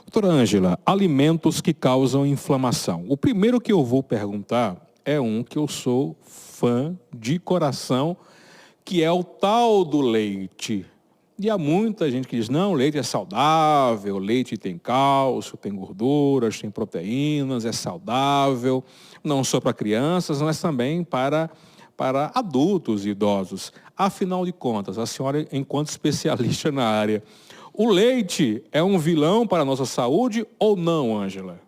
Doutora Ângela, alimentos que causam inflamação. O primeiro que eu vou perguntar é um que eu sou fã de coração, que é o tal do leite. E há muita gente que diz, não, leite é saudável, leite tem cálcio, tem gorduras, tem proteínas, é saudável, não só para crianças, mas também para adultos e idosos. Afinal de contas, a senhora, enquanto especialista na área, o leite é um vilão para a nossa saúde ou não, Ângela?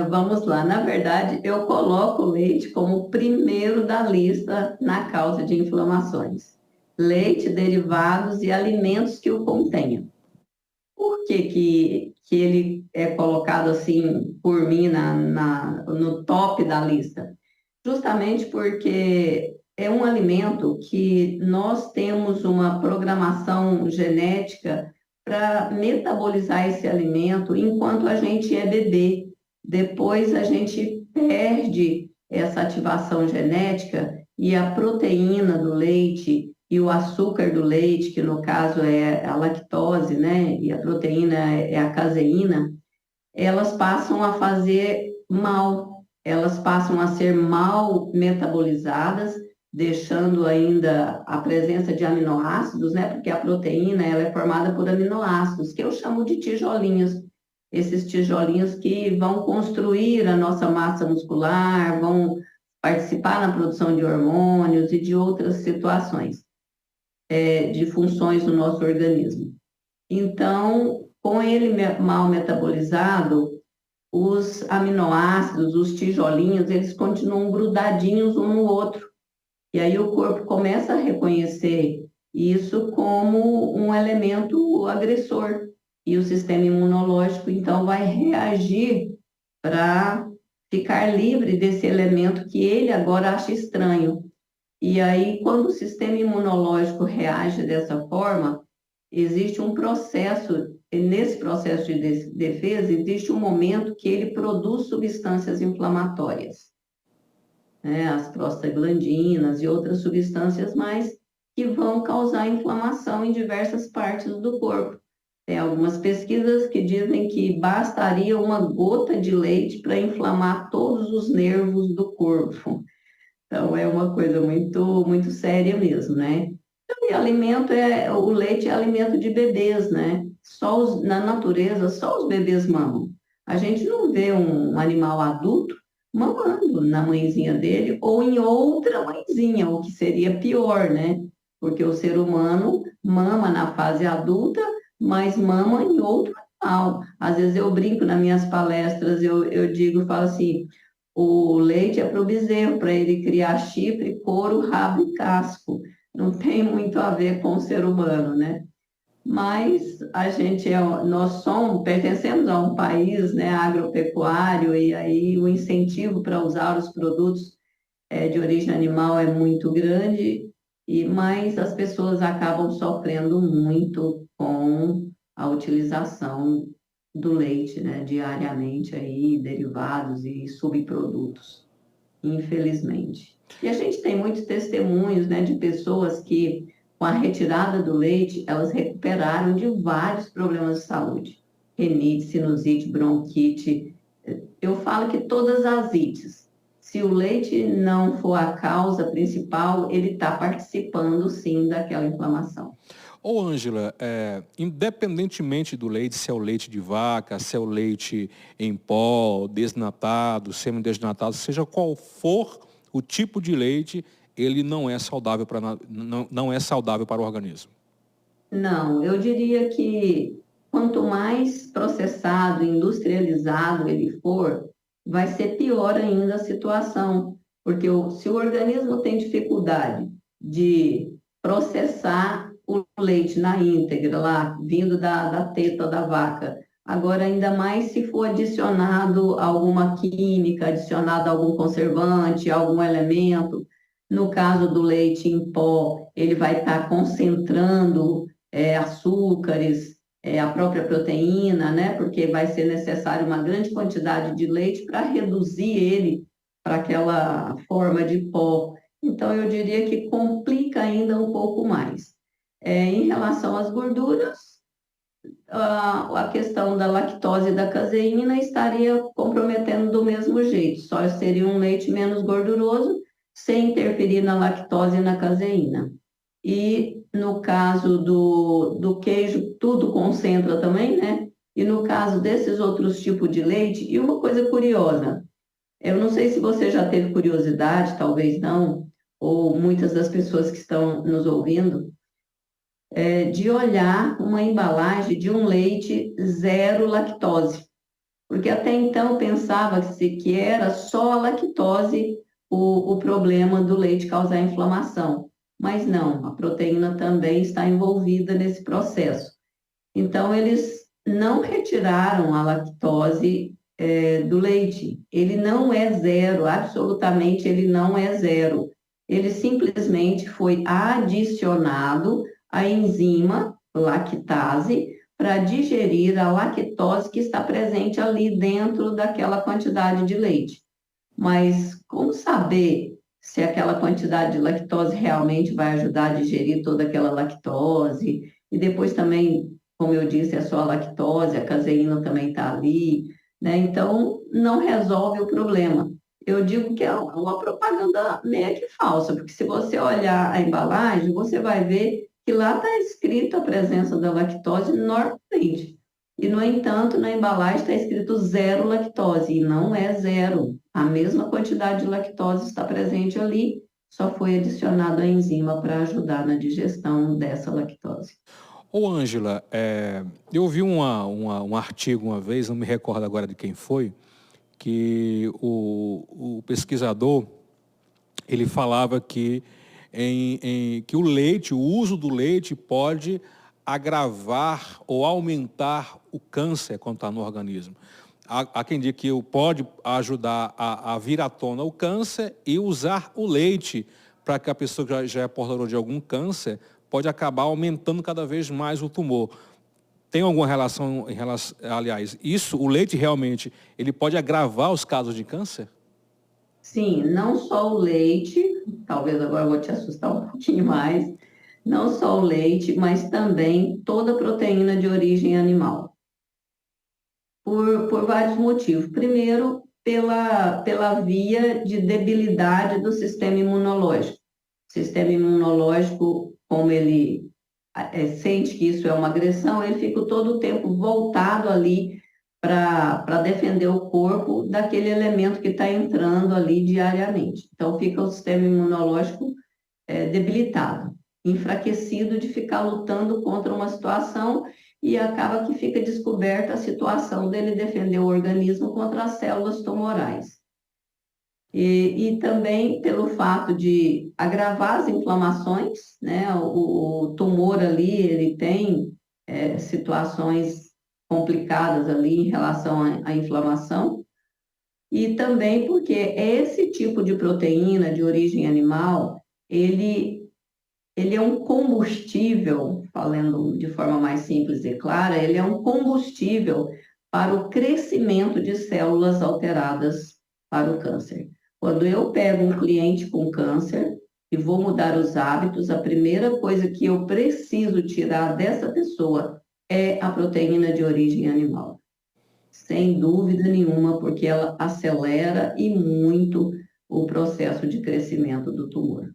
Vamos lá. Na verdade, eu coloco o leite como o primeiro da lista na causa de inflamações. Leite, derivados e alimentos que o contenham. Por que ele é colocado assim por mim no top da lista? Justamente porque é um alimento que nós temos uma programação genética para metabolizar esse alimento enquanto a gente é bebê. Depois a gente perde essa ativação genética e a proteína do leite e o açúcar do leite, que no caso é a lactose, né? E a proteína é a caseína, elas passam a fazer mal, elas passam a ser mal metabolizadas, deixando ainda a presença de aminoácidos, né? Porque a proteína ela é formada por aminoácidos, que eu chamo de tijolinhos. Esses tijolinhos que vão construir a nossa massa muscular, vão participar na produção de hormônios e de outras situações, de funções do nosso organismo. Então, com ele mal metabolizado, os aminoácidos, os tijolinhos, eles continuam grudadinhos um no outro. E aí o corpo começa a reconhecer isso como um elemento agressor. E o sistema imunológico, então, vai reagir para ficar livre desse elemento que ele agora acha estranho. E aí, quando o sistema imunológico reage dessa forma, existe um processo, e nesse processo de defesa, existe um momento que ele produz substâncias inflamatórias, né? As prostaglandinas e outras substâncias mais que vão causar inflamação em diversas partes do corpo. Tem algumas pesquisas que dizem que bastaria uma gota de leite para inflamar todos os nervos do corpo. Então, é uma coisa muito, muito séria mesmo, né? Então, e o leite é alimento de bebês, né? Na natureza, só os bebês mamam. A gente não vê um animal adulto mamando na mãezinha dele ou em outra mãezinha, o que seria pior, né? Porque o ser humano mama na fase adulta, mas mama em outro animal. Às vezes eu brinco nas minhas palestras, eu digo, falo assim, o leite é para o bezerro, para ele criar chifre, couro, rabo e casco. Não tem muito a ver com o ser humano, né? Mas nós pertencemos a um país, né, agropecuário, e aí o incentivo para usar os produtos de origem animal é muito grande, mas as pessoas acabam sofrendo muito com a utilização do leite, né, diariamente aí, derivados e subprodutos, infelizmente. E a gente tem muitos testemunhos, né, de pessoas que, com a retirada do leite, elas recuperaram de vários problemas de saúde, renite, sinusite, bronquite. Eu falo que todas as ites, se o leite não for a causa principal, ele está participando, sim, daquela inflamação. Ô, Ângela, independentemente do leite, se é o leite de vaca, se é o leite em pó, desnatado, semidesnatado, seja qual for o tipo de leite, ele não é saudável não é saudável para o organismo. Não, eu diria que quanto mais processado, industrializado ele for, vai ser pior ainda a situação, porque se o organismo tem dificuldade de processar o leite na íntegra, lá, vindo da teta da vaca, agora ainda mais se for adicionado alguma química, adicionado algum conservante, algum elemento, no caso do leite em pó, ele vai estar concentrando açúcares, a própria proteína, né? Porque vai ser necessário uma grande quantidade de leite para reduzir ele para aquela forma de pó. Então, eu diria que complica ainda um pouco mais. Em relação às gorduras, a questão da lactose e da caseína estaria comprometendo do mesmo jeito, só seria um leite menos gorduroso, sem interferir na lactose e na caseína. E no caso do queijo, tudo concentra também, né? E no caso desses outros tipos de leite, e uma coisa curiosa, eu não sei se você já teve curiosidade, talvez não, ou muitas das pessoas que estão nos ouvindo, de olhar uma embalagem de um leite zero lactose. Porque até então pensava-se que era só a lactose o problema do leite causar inflamação. Mas não, a proteína também está envolvida nesse processo. Então, eles não retiraram a lactose do leite. Ele não é zero, absolutamente ele não é zero. Ele simplesmente foi adicionado a enzima lactase para digerir a lactose que está presente ali dentro daquela quantidade de leite. Mas como saber se aquela quantidade de lactose realmente vai ajudar a digerir toda aquela lactose? E depois também, como eu disse, é só a lactose, a caseína também está ali, né? Então, não resolve o problema. Eu digo que é uma propaganda meio que falsa, porque se você olhar a embalagem, você vai ver que lá está escrito a presença da lactose normalmente. E, no entanto, na embalagem está escrito zero lactose, e não é zero. A mesma quantidade de lactose está presente ali, só foi adicionado a enzima para ajudar na digestão dessa lactose. Ô, Ângela, eu vi um artigo uma vez, não me recordo agora de quem foi, que o pesquisador, ele falava que, que o leite, o uso do leite pode agravar ou aumentar o câncer quando está no organismo. Há quem diga que pode ajudar a vir à tona o câncer e usar o leite para que a pessoa que já é portadora de algum câncer pode acabar aumentando cada vez mais o tumor. Tem alguma relação, aliás, o leite realmente, ele pode agravar os casos de câncer? Sim, não só o leite, talvez agora eu vou te assustar um pouquinho mais, não só o leite, mas também toda proteína de origem animal, por vários motivos. Primeiro, pela via de debilidade do sistema imunológico. O sistema imunológico, como ele sente que isso é uma agressão, ele fica todo o tempo voltado ali para defender o corpo daquele elemento que está entrando ali diariamente. Então, fica o sistema imunológico debilitado, enfraquecido de ficar lutando contra uma situação e acaba que fica descoberta a situação dele defender o organismo contra as células tumorais. E também pelo fato de agravar as inflamações, né? O tumor ali, ele tem situações complicadas ali em relação à inflamação, e também porque esse tipo de proteína de origem animal, ele é um combustível, falando de forma mais simples e clara, ele é um combustível para o crescimento de células alteradas para o câncer. Quando eu pego um cliente com câncer e vou mudar os hábitos, a primeira coisa que eu preciso tirar dessa pessoa é a proteína de origem animal. Sem dúvida nenhuma, porque ela acelera e muito o processo de crescimento do tumor.